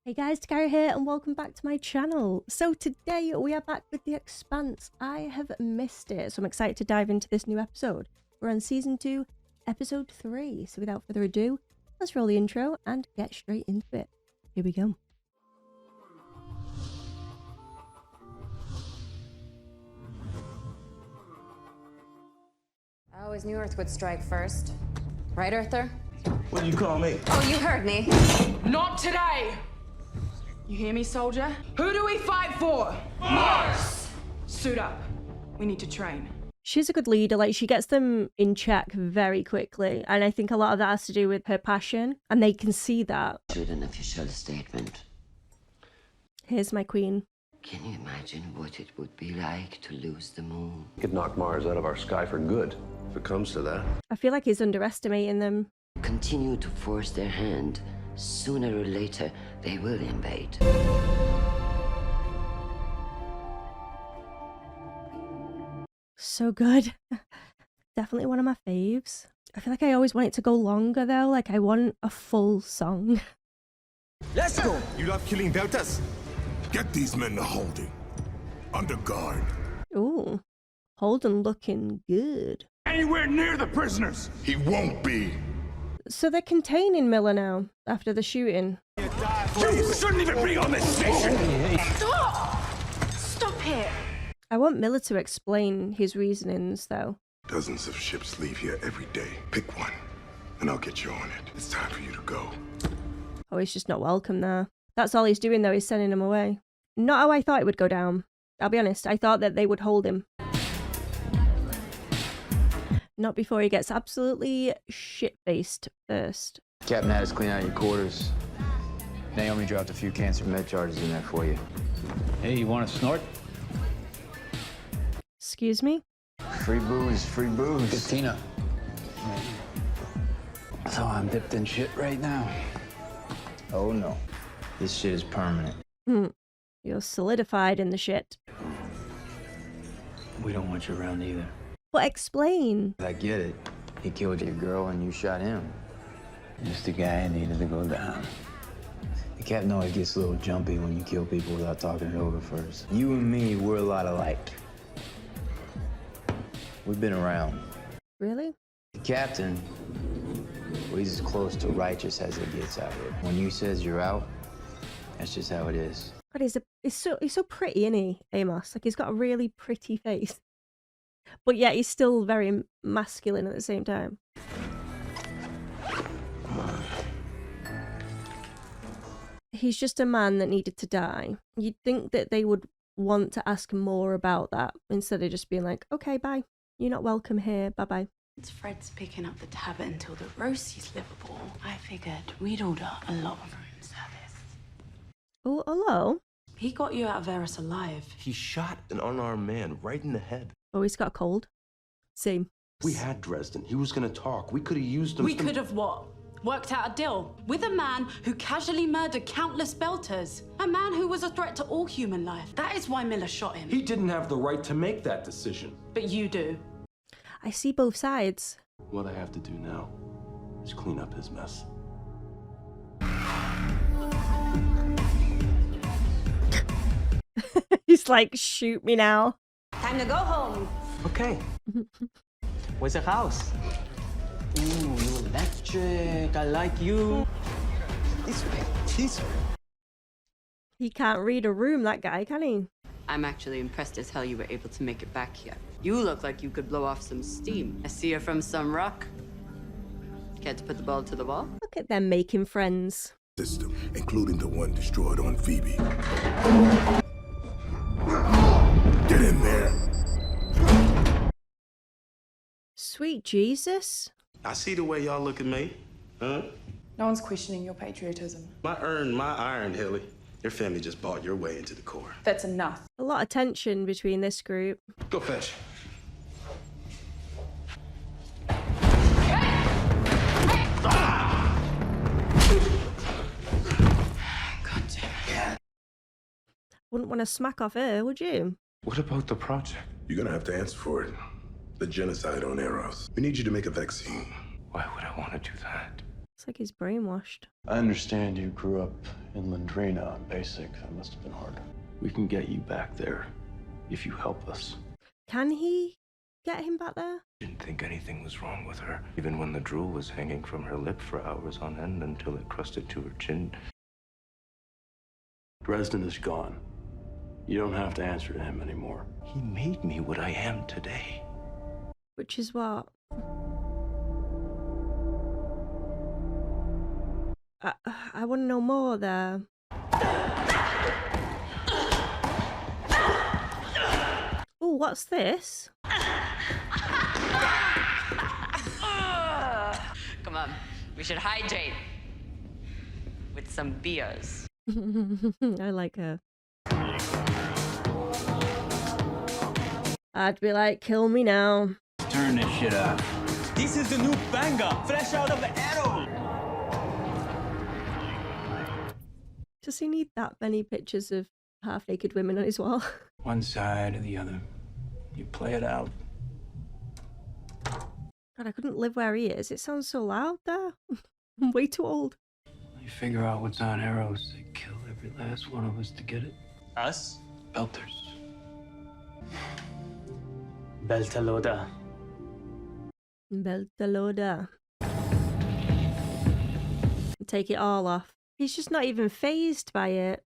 Hey guys, Dakara here and welcome back to my channel. So today we are back with The Expanse. I have missed it, so I'm excited to dive into this new episode. We're on Season 2, Episode 3. So without further ado, let's roll the intro and get straight into it. Here we go. I always knew Earth would strike first. Right, Earther? What do you call me? Oh, you heard me. Not today! You hear me, soldier? Who do we fight for? Mars! Suit up. We need to train. She's a good leader, like she gets them in check very quickly, and I think a lot of that has to do with her passion, and they can see that. Should an official statement. Here's my queen. Can you imagine what it would be like to lose the moon? Could knock Mars out of our sky for good, if it comes to that. I feel like he's underestimating them. Continue to force their hand. Sooner or later, they will invade. So good. Definitely one of my faves. I feel like I always want it to go longer though, like I want a full song. Let's go! You love killing deltas? Get these men to holding. Under guard. Ooh, Holden looking good. Anywhere near the prisoners! He won't be. So they're containing Miller now, after the shooting. You shouldn't even be on this station! Stop! Stop it! I want Miller to explain his reasonings though. Dozens of ships leave here every day. Pick one, and I'll get you on it. It's time for you to go. Oh, he's just not welcome there. That's all he's doing though, he's sending him away. Not how I thought it would go down. I'll be honest, I thought that they would hold him. Not before he gets absolutely shit-faced first. Captain had us clean out your quarters. Naomi dropped a few cancer med charges in there for you. Hey, you want to snort? Excuse me? Free booze, free booze. Good Tina. So I'm dipped in shit right now. Oh no, this shit is permanent. You're solidified in the shit. We don't want you around either. But explain. I get it. He killed your girl and you shot him. Just a guy who needed to go down. The captain always gets a little jumpy when you kill people without talking it over first. You and me, we're a lot alike. We've been around. Really? The captain, well, he's as close to righteous as it gets out here. When you says you're out, that's just how it is. God, he's so pretty, isn't he, Amos? Like he's got a really pretty face. But yet he's still very masculine at the same time. He's just a man that needed to die. You'd think that they would want to ask more about that instead of just being like, okay, bye. You're not welcome here. Bye-bye. Fred's picking up the tab until the roastie's livable. I figured we'd order a lot of room service. Oh, hello. He got you out of Eros alive. He shot an unarmed man right in the head. Oh, he's got a cold. Same. We had Dresden. He was gonna talk. We could have used him. We could have what? Worked out a deal with a man who casually murdered countless belters. A man who was a threat to all human life. That is why Miller shot him. He didn't have the right to make that decision. But you do. I see both sides. What I have to do now is clean up his mess. He's like, shoot me now. Time to go home. Okay. Where's the house? Ooh, you electric. I like you. This way. He can't read a room, that guy, can he? I'm actually impressed as hell you were able to make it back here. You look like you could blow off some steam. I see you're from some rock. Care to put the ball to the wall? Look at them making friends. System, including the one destroyed on Phoebe. Get in there. Sweet Jesus. I see the way y'all look at me. Huh? No one's questioning your patriotism. My iron, Hilly. Your family just bought your way into the Corps. That's enough. A lot of tension between this group. Go fetch. God damn it. Wouldn't want to smack off her, would you? What about the project? You're gonna have to answer for it. The genocide on Eros. We need you to make a vaccine. Why would I want to do that? It's like he's brainwashed. I understand you grew up in Landrina on basic. That must have been hard. We can get you back there if you help us. Can he get him back there? Didn't think anything was wrong with her, even when the drool was hanging from her lip for hours on end until it crusted to her chin. Dresden is gone. You don't have to answer to him anymore. He made me what I am today. Which is what? I want to know more there. Oh, what's this? Come on, we should hydrate with some beers. I like her. I'd be like, kill me now. Turn this shit off. This is the new banger, fresh out of the Eros. Does he need that many pictures of half-naked women on his wall? One side or the other. You play it out. God, I couldn't live where he is. It sounds so loud there. I'm way too old. You figure out what's on Eros, they kill every last one of us to get it. Us? Belters. Beltaloda. Beltaloda. Take it all off. He's just not even phased by it.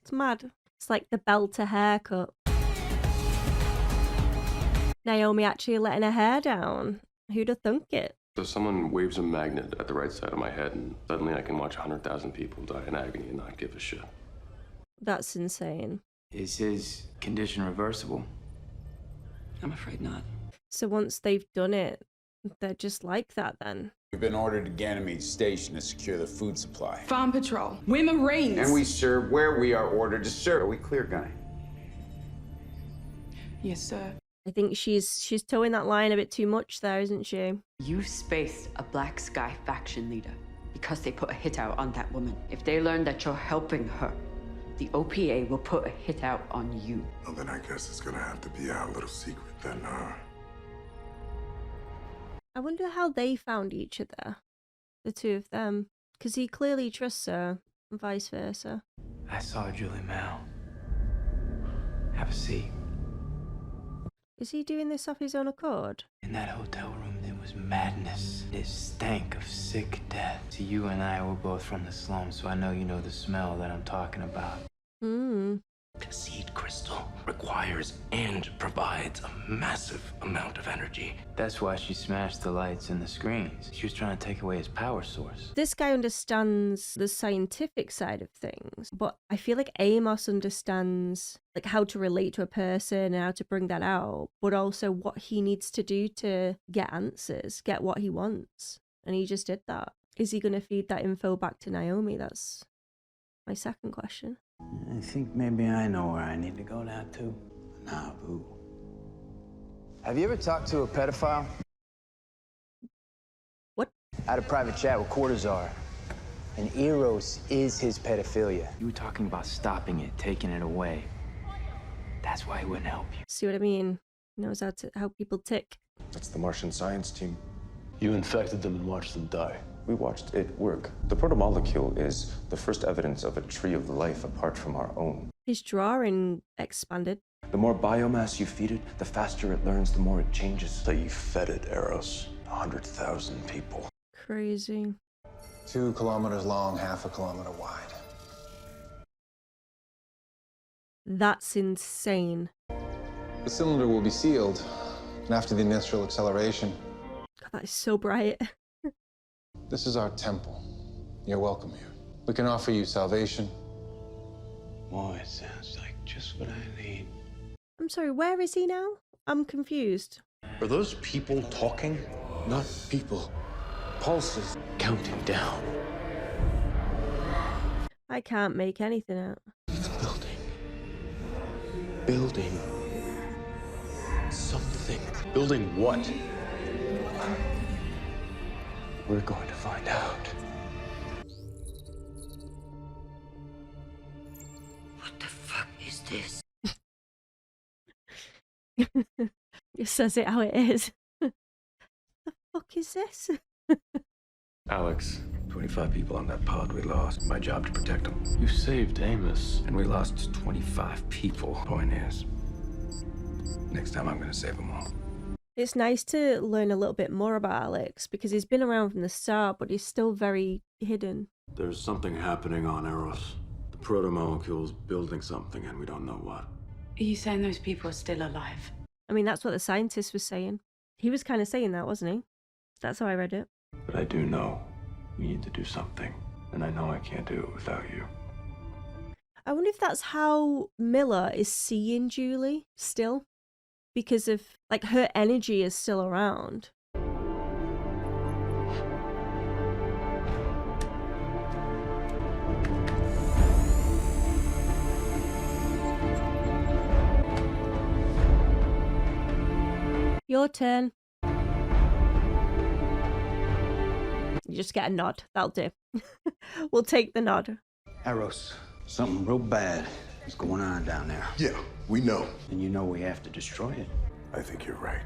It's mad. It's like the belter haircut. Naomi actually letting her hair down. Who'd have thunk it? So someone waves a magnet at the right side of my head, and suddenly I can watch 100,000 people die in agony and not give a shit. That's insane. Is his condition reversible? I'm afraid not. So once they've done it, they're just like that then. We've been ordered to Ganymede Station to secure the food supply. Farm patrol. We're Marines. And we serve where we are ordered to serve. Are we clear, Gunny? Yes, sir. I think she's towing that line a bit too much there, isn't she? You spaced a Black Sky faction leader because they put a hit out on that woman. If they learn that you're helping her, the OPA will put a hit out on you. Well, then I guess it's gonna have to be our little secret then, I wonder how they found each other, the two of them, because he clearly trusts her, and vice versa. I saw Julie Mal. Have a seat. Is he doing this off his own accord? In that hotel room, there was madness. It stank of sick death. See, you and I were both from the slums, so I know you know the smell that I'm talking about. The seed crystal requires and provides a massive amount of energy. That's why she smashed the lights and the screens. She was trying to take away his power source. This guy understands the scientific side of things, but I feel like Amos understands like how to relate to a person and how to bring that out, but also what he needs to do to get answers, get what he wants. And he just did that. Is he going to feed that info back to Naomi? That's my second question. I think maybe I know where I need to go now, too. Nah, boo. Have you ever talked to a pedophile? What? I had a private chat with Cortazar. And Eros is his pedophilia. You were talking about stopping it, taking it away. That's why he wouldn't help you. See what I mean? He knows how people tick. That's the Martian science team. You infected them and watched them die. We watched it work. The proto-molecule is the first evidence of a tree of life apart from our own. His drawing expanded. The more biomass you feed it, the faster it learns, the more it changes. So you fed it, Eros. 100,000 people. Crazy. 2 kilometers long, half a kilometer wide. That's insane. The cylinder will be sealed, and after the initial acceleration... God, that is so bright. This is our temple. You're welcome here. We can offer you salvation. Oh, it sounds like just what I need. I'm sorry, where is he now? I'm confused. Are those people talking? Not people. Pulses counting down. I can't make anything out. Building something. Building what? We're going to find out. What the fuck is this? It says it how it is. The fuck is this? Alex. 25 people on that pod we lost. My job to protect them. You saved Amos, and we lost 25 people. Point is, next time I'm gonna save them all. It's nice to learn a little bit more about Alex because he's been around from the start, but he's still very hidden. There's something happening on Eros. The proto-molecule's building something and we don't know what. Are you saying those people are still alive? I mean, that's what the scientist was saying. He was kind of saying that, wasn't he? That's how I read it. But I do know we need to do something, and I know I can't do it without you. I wonder if that's how Miller is seeing Julie still, because of, like, her energy is still around. Your turn. You just get a nod. That'll do. We'll take the nod. Eros, something real bad is going on down there. Yeah, we know. And you know we have to destroy it. I think you're right.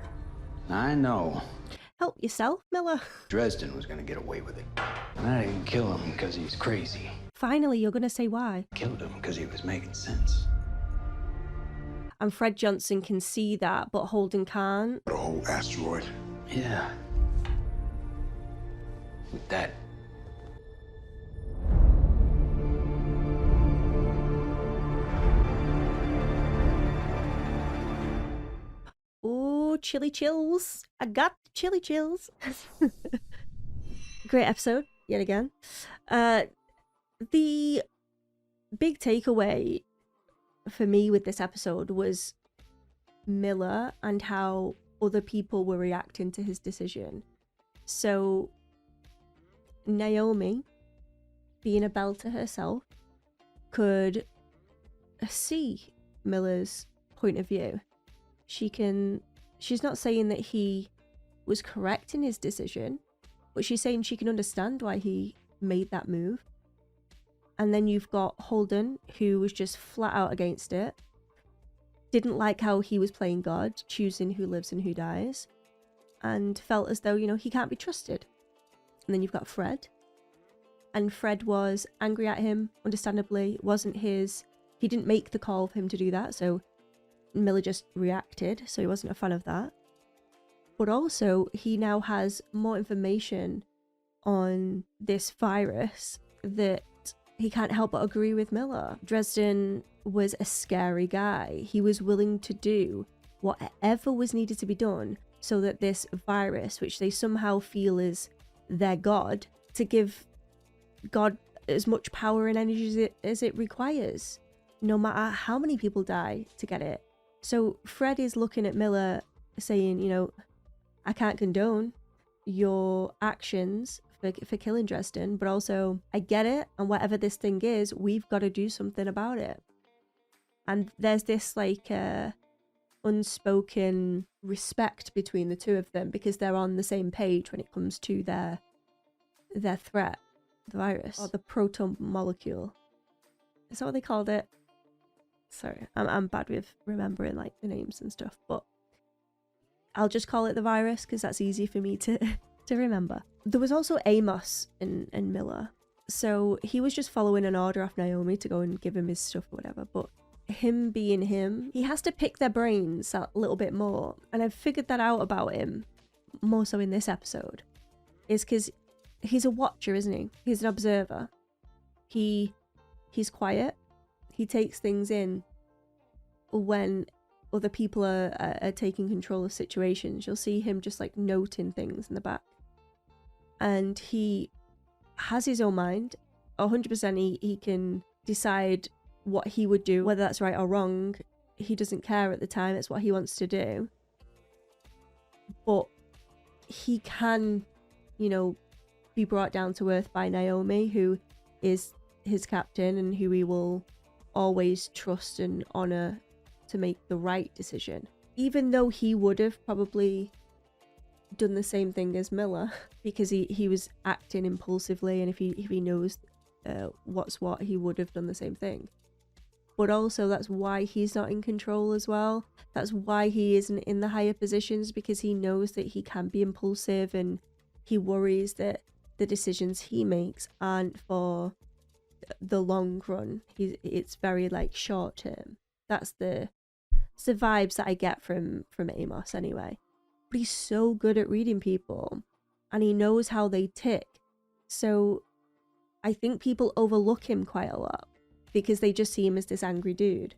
I know. Help yourself, Miller. Dresden was gonna get away with it. And I didn't kill him because he's crazy. Finally, you're gonna say why. Killed him because he was making sense. And Fred Johnson can see that, but Holden can't. The whole asteroid. Yeah. With that. Ooh, chilly chills. I got the chilly chills. Great episode, yet again. The big takeaway for me with this episode was Miller and how other people were reacting to his decision. So Naomi, being a Belter herself, could see Miller's point of view. She's not saying that he was correct in his decision, but she's saying she can understand why he made that move. And then you've got Holden, who was just flat out against it. Didn't like how he was playing God, choosing who lives and who dies. And felt as though, you know, he can't be trusted. And then you've got Fred. And Fred was angry at him, understandably. It wasn't his... He didn't make the call for him to do that, so Miller just reacted, so he wasn't a fan of that. But also, he now has more information on this virus that he can't help but agree with Miller. Dresden was a scary guy. He was willing to do whatever was needed to be done so that this virus, which they somehow feel is their god, to give God as much power and energy as it requires, no matter how many people die to get it. So Fred is looking at Miller saying, you know, I can't condone your actions for killing Dresden, but also I get it, and whatever this thing is, we've got to do something about it. And there's this like unspoken respect between the two of them because they're on the same page when it comes to their threat, the virus, or the proto-molecule. Is that what they called it? Sorry, I'm bad with remembering like the names and stuff, but I'll just call it the virus because that's easy for me to remember. There was also Amos and Miller. So he was just following an order off Naomi to go and give him his stuff or whatever. But him being him, he has to pick their brains a little bit more. And I've figured that out about him, more so in this episode, is because he's a watcher, isn't he? He's an observer. He's quiet. He takes things in when other people are taking control of situations. You'll see him just like noting things in the back. And he has his own mind. 100% he can decide what he would do, whether that's right or wrong. He doesn't care at the time. It's what he wants to do. But he can, you know, be brought down to earth by Naomi, who is his captain and who he will always trust and honor to make the right decision. Even though he would have probably done the same thing as Miller, because he was acting impulsively, and if he knows what's what, he would have done the same thing. But also that's why he's not in control as well. That's why he isn't in the higher positions, because he knows that he can be impulsive, and he worries that the decisions he makes aren't for the long run. It's very like short term. That's the vibes that I get from Amos anyway. But he's so good at reading people, and he knows how they tick. So I think people overlook him quite a lot because they just see him as this angry dude.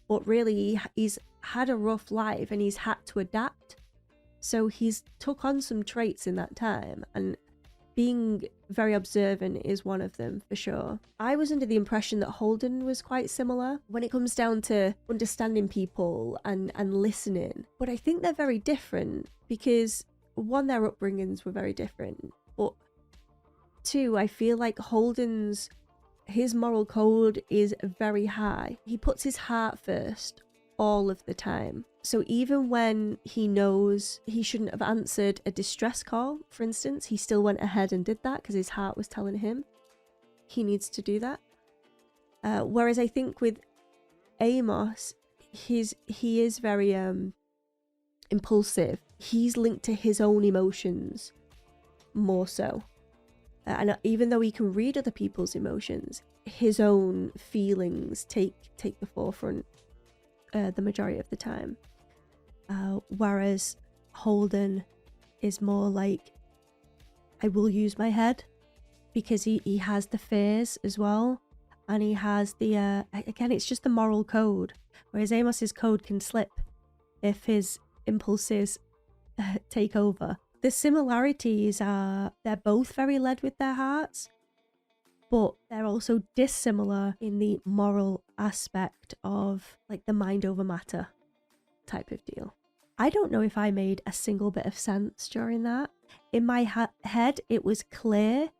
But really, he's had a rough life and he's had to adapt. So he's took on some traits in that time, and being very observant is one of them for sure. I was under the impression that Holden was quite similar when it comes down to understanding people and listening. But I think they're very different because, one, their upbringings were very different. But two, I feel like his moral code is very high. He puts his heart first all of the time. So even when he knows he shouldn't have answered a distress call, for instance, he still went ahead and did that because his heart was telling him he needs to do that. Whereas I think with Amos, he is very impulsive. He's linked to his own emotions more so. And even though he can read other people's emotions, his own feelings take the forefront the majority of the time. Whereas Holden is more like, I will use my head, because he has the fears as well, and he has the again, it's just the moral code, whereas Amos's code can slip if his impulses take over. The similarities are they're both very led with their hearts, but they're also dissimilar in the moral aspect of like the mind over matter type of deal. I don't know if I made a single bit of sense during that. In my head, it was clear,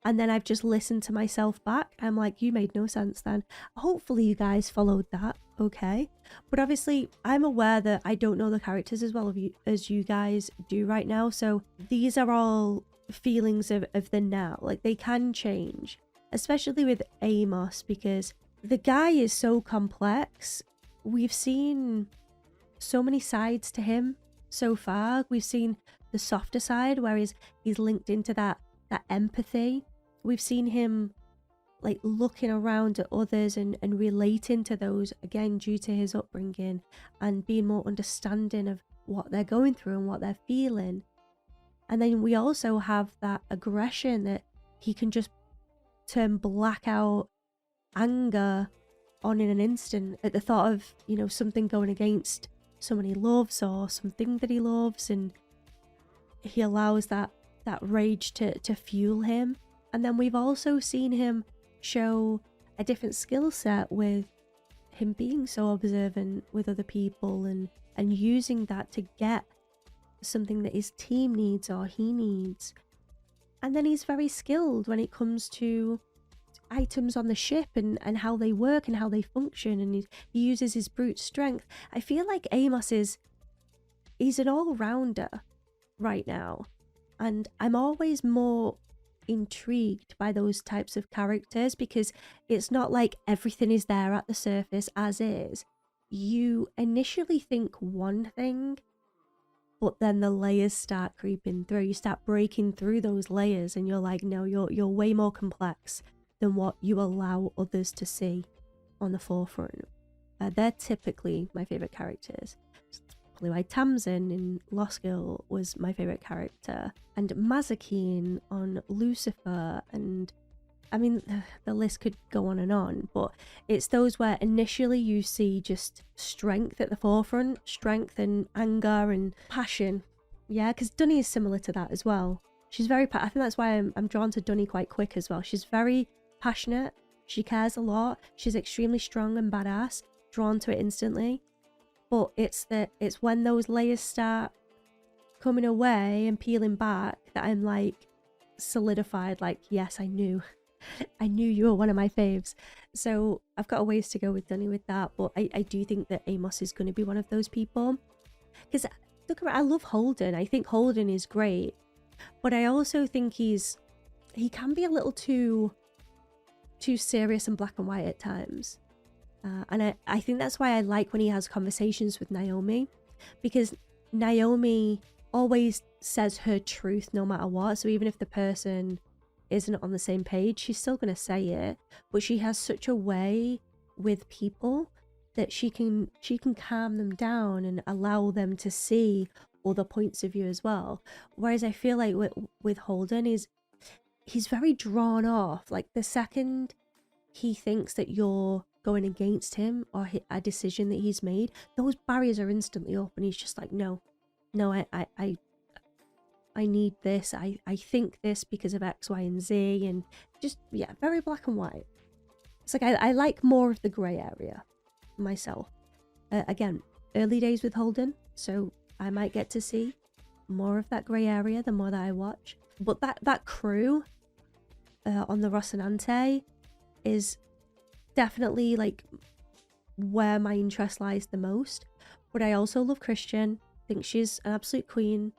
and then I've just listened to myself back. I'm like, you made no sense then. Hopefully you guys followed that, okay? But obviously, I'm aware that I don't know the characters as well as you guys do right now, so these are all feelings of the now. Like, they can change, especially with Amos, because the guy is so complex. We've seen so many sides to him so far. We've seen the softer side where he's linked into that empathy. We've seen him like looking around at others and relating to those, again, due to his upbringing, and being more understanding of what they're going through and what they're feeling. And then we also have that aggression that he can just turn blackout anger on in an instant at the thought of, you know, something going against someone he loves or something that he loves, and he allows that rage to fuel him. And then we've also seen him show a different skill set with him being so observant with other people and using that to get something that his team needs or he needs. And then he's very skilled when it comes to items on the ship and how they work and how they function, and he uses his brute strength. I feel like Amos he's an all-rounder right now, and I'm always more intrigued by those types of characters, because it's not like everything is there at the surface as is. You initially think one thing, but then the layers start creeping through. You start breaking through those layers and you're like, no, you're way more complex than what you allow others to see on the forefront. They're typically my favourite characters. Probably why Tamsin in Lost Girl was my favourite character, and Mazakine on Lucifer, and I mean, the list could go on, but it's those where initially you see just strength at the forefront, strength and anger and passion. Yeah, because Dunny is similar to that as well. She's very, I think that's why I'm drawn to Dunny quite quick as well. She's very passionate, she cares a lot, she's extremely strong and badass, drawn to it instantly. But it's when those layers start coming away and peeling back that I'm like solidified, like, yes, I knew you were one of my faves. So I've got a ways to go with Dunny with that, but I do think that Amos is going to be one of those people, because look, I love Holden. I think Holden is great, but I also think he can be a little too serious and black and white at times. And I think that's why I like when he has conversations with Naomi, because Naomi always says her truth no matter what. So even if the person isn't on the same page, she's still going to say it. But she has such a way with people that she can calm them down and allow them to see other points of view as well. Whereas I feel like with Holden, he's very drawn off. Like the second he thinks that you're going against him or a decision that he's made, those barriers are instantly up, and he's just like, no, I need this. I think this because of X, Y, and Z, and just, yeah, very black and white. It's like I like more of the grey area myself. Again, early days with Holden, so I might get to see more of that grey area the more that I watch. But that crew on the Rocinante is definitely like where my interest lies the most. But I also love Chrisjen. I think she's an absolute queen.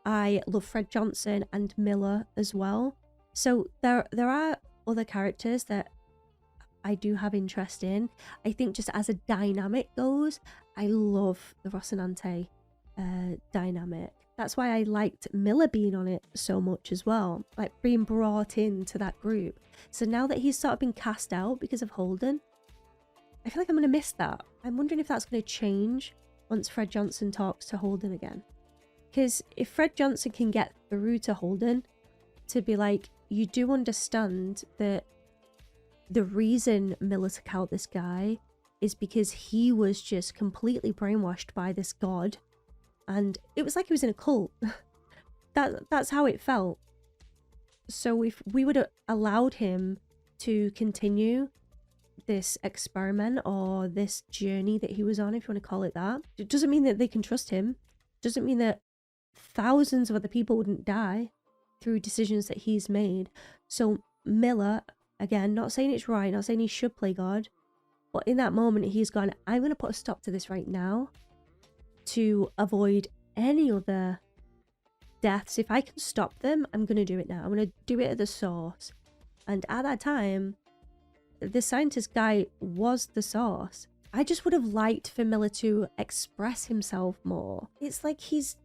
I love Fred Johnson and Miller as well. So there are other characters that I do have interest in. I think just as a dynamic goes, I love the Rocinante dynamic. That's why I liked Miller being on it so much as well, like being brought into that group. So now that he's sort of been cast out because of Holden, I feel like I'm going to miss that. I'm wondering if that's going to change once Fred Johnson talks to Holden again. Because if Fred Johnson can get through to Holden to be like, you do understand that the reason Miller took out this guy is because he was just completely brainwashed by this god, and it was like he was in a cult. That's how it felt. So if we would have allowed him to continue this experiment or this journey that he was on, if you want to call it that, it doesn't mean that they can trust him. It doesn't mean that thousands of other people wouldn't die through decisions that he's made. So Miller, again, not saying it's right, not saying he should play God, but in that moment he's gone, I'm going to put a stop to this right now to avoid any other deaths. If I can stop them, I'm going to do it now. I'm going to do it at the source. And at that time, the scientist guy was the source. I just would have liked for Miller to express himself more. It's like he's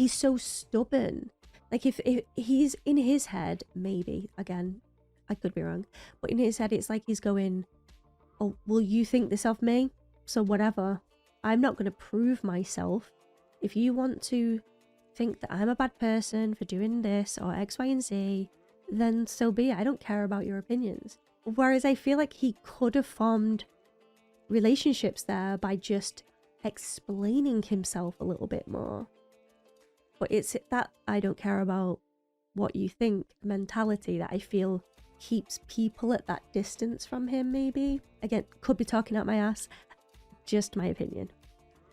so stubborn. Like if he's in his head, maybe, again, I could be wrong, but in his head it's like he's going, oh, well, you think this of me, so whatever. I'm not going to prove myself. If you want to think that I'm a bad person for doing this or X, Y, and Z, then so be it. I don't care about your opinions. Whereas I feel like he could have formed relationships there by just explaining himself a little bit more. But it's that I don't care about what you think mentality that I feel keeps people at that distance from him, maybe. Again, could be talking out my ass. Just my opinion.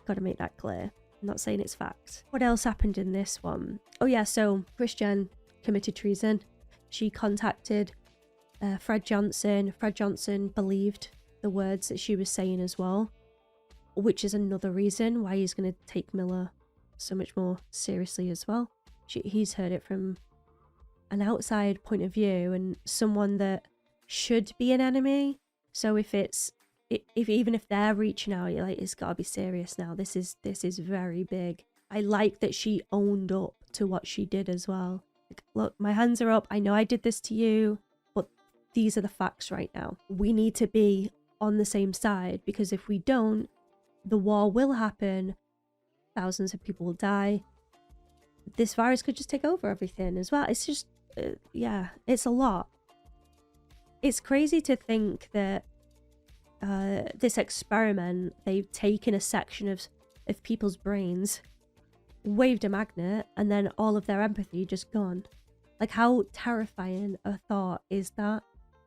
Gotta make that clear. I'm not saying it's fact. What else happened in this one? Oh yeah, so Chrisjen committed treason. She contacted Fred Johnson. Fred Johnson believed the words that she was saying as well, which is another reason why he's going to take Miller so much more seriously as well. He's heard it from an outside point of view and someone that should be an enemy. So even if they're reaching out, you're like, it's got to be serious now. This is very big. I like that she owned up to what she did as well. Like, look, my hands are up. I know I did this to you, but these are the facts right now. We need to be on the same side, because if we don't, the war will happen. Thousands of people will die. This virus could just take over everything as well. It's just, yeah, it's a lot. It's crazy to think that this experiment, they've taken a section of people's brains, waved a magnet, and then all of their empathy just gone. Like, how terrifying a thought is that?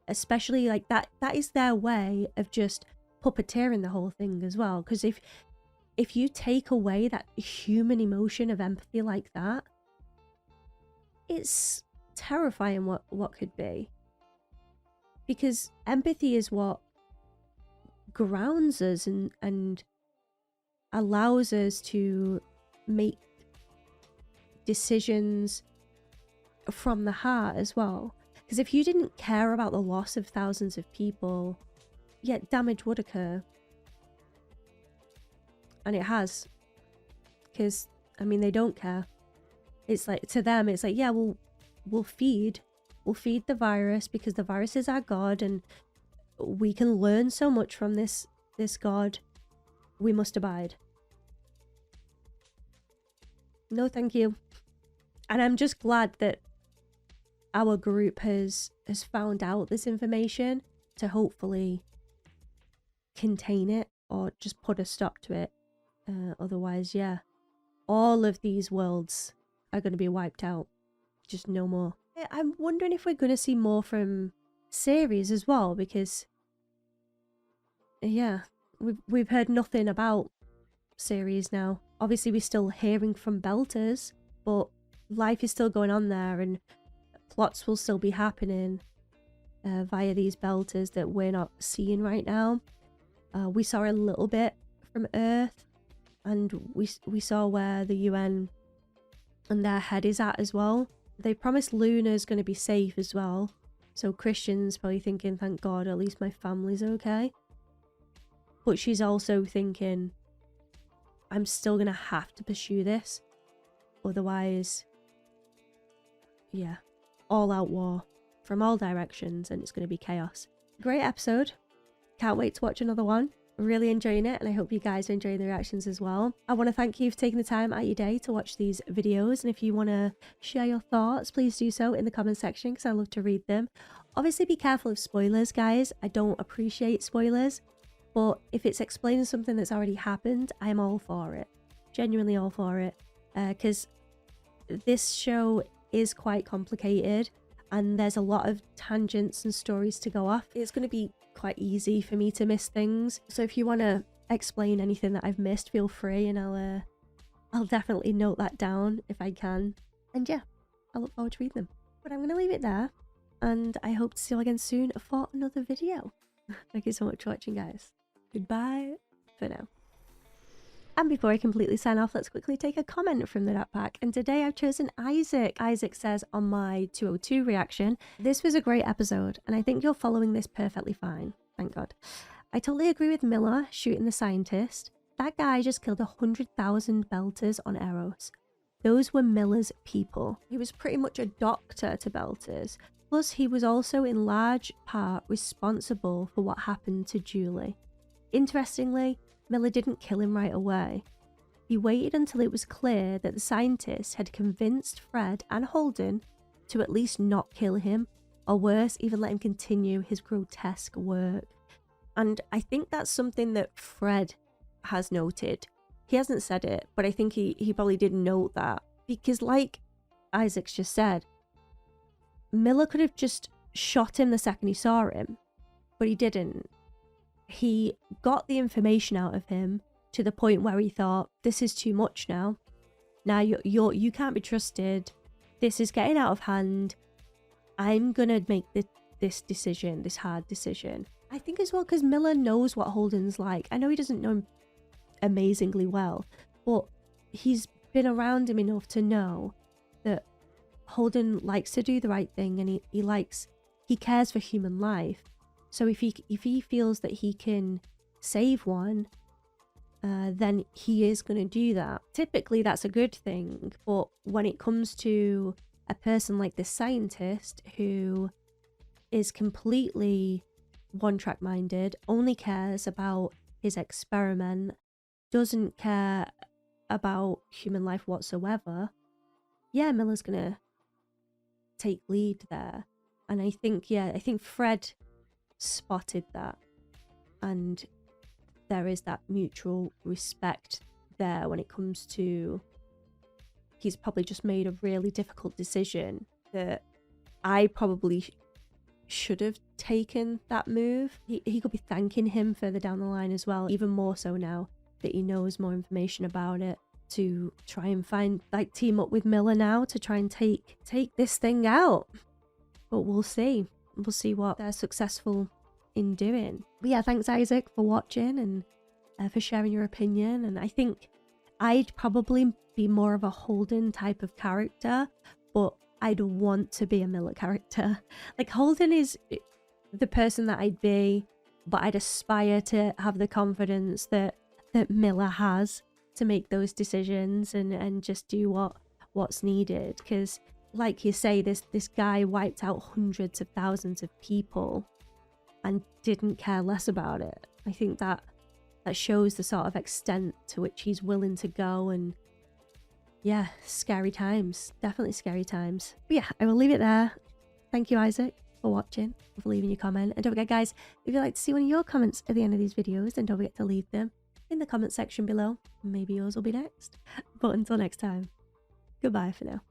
Especially like that is their way of just puppeteering the whole thing as well. Because if you take away that human emotion of empathy like that, it's terrifying what could be. Because empathy is what grounds us and allows us to make decisions from the heart as well. Because if you didn't care about the loss of thousands of people, yet damage would occur. And it has. Because, I mean, they don't care. It's like, to them, it's like, yeah, we'll feed the virus because the virus is our god, and we can learn so much from this god. We must abide. No, thank you. And I'm just glad that our group has found out this information to hopefully contain it or just put a stop to it. Otherwise, yeah, all of these worlds are going to be wiped out. Just no more. I'm wondering if we're going to see more from Ceres as well, because yeah, we've heard nothing about Ceres now. Obviously, we're still hearing from Belters, but life is still going on there, and plots will still be happening via these Belters that we're not seeing right now. We saw a little bit from Earth, and we saw where the UN and their head is at as well. They promised Luna's going to be safe as well, so Chrisjen's probably thinking, thank God, at least my family's okay. But she's also thinking, I'm still going to have to pursue this, otherwise, yeah, all out war from all directions, and it's going to be chaos. Great episode. Can't wait to watch another one. Really enjoying it, and I hope you guys are enjoying the reactions as well. I want to thank you for taking the time out of your day to watch these videos, and if you want to share your thoughts, please do so in the comment section, because I love to read them. Obviously, be careful of spoilers, guys. I don't appreciate spoilers, but if it's explaining something that's already happened, I'm all for it. Genuinely all for it, because this show is quite complicated, and there's a lot of tangents and stories to go off. It's going to be quite easy for me to miss things, so if you want to explain anything that I've missed, feel free, and I'll definitely note that down if I can. And yeah, I look forward to reading them. But I'm going to leave it there, and I hope to see you again soon for another video. Thank you so much for watching, guys. Goodbye for now. And before I completely sign off, let's quickly take a comment from the Nut Pack. And today I've chosen Isaac. Isaac says on my 202 reaction, this was a great episode, and I think you're following this perfectly fine. Thank God. I totally agree with Miller shooting the scientist. That guy just killed 100,000 Belters on Eros. Those were Miller's people. He was pretty much a doctor to Belters. Plus, he was also in large part responsible for what happened to Julie. Interestingly, Miller didn't kill him right away. He waited until it was clear that the scientist had convinced Fred and Holden to at least not kill him, or worse, even let him continue his grotesque work. And I think that's something that Fred has noted. He hasn't said it, but I think he probably did note that. Because like Isaac's just said, Miller could have just shot him the second he saw him, but he didn't. He got the information out of him to the point where he thought, this is too much now. Now you can't be trusted. This is getting out of hand. I'm gonna make this decision, this hard decision. I think as well because Miller knows what Holden's like. I know he doesn't know him amazingly well, but he's been around him enough to know that Holden likes to do the right thing, and he cares for human life. So if he feels that he can save one, then he is going to do that. Typically, that's a good thing. But when it comes to a person like this scientist who is completely one-track minded, only cares about his experiment, doesn't care about human life whatsoever, yeah, Miller's going to take lead there. And I think Fred spotted that, and there is that mutual respect there when it comes to he's probably just made a really difficult decision that I probably should have taken that move. He could be thanking him further down the line as well, even more so now that he knows more information about it, to try and team up with Miller now to try and take this thing out. But we'll see what they're successful in doing. But yeah, thanks Isaac for watching and for sharing your opinion. And I think I'd probably be more of a Holden type of character, but I'd want to be a Miller character. Like Holden is the person that I'd be, but I'd aspire to have the confidence that Miller has to make those decisions and just do what's needed. Because like you say, this guy wiped out hundreds of thousands of people and didn't care less about it. I think that shows the sort of extent to which he's willing to go. And yeah, scary times, definitely scary times. But yeah, I will leave it there. Thank you, Isaac, for watching, for leaving your comment. And don't forget, guys, if you'd like to see one of your comments at the end of these videos, then don't forget to leave them in the comment section below. Maybe yours will be next. But until next time, goodbye for now.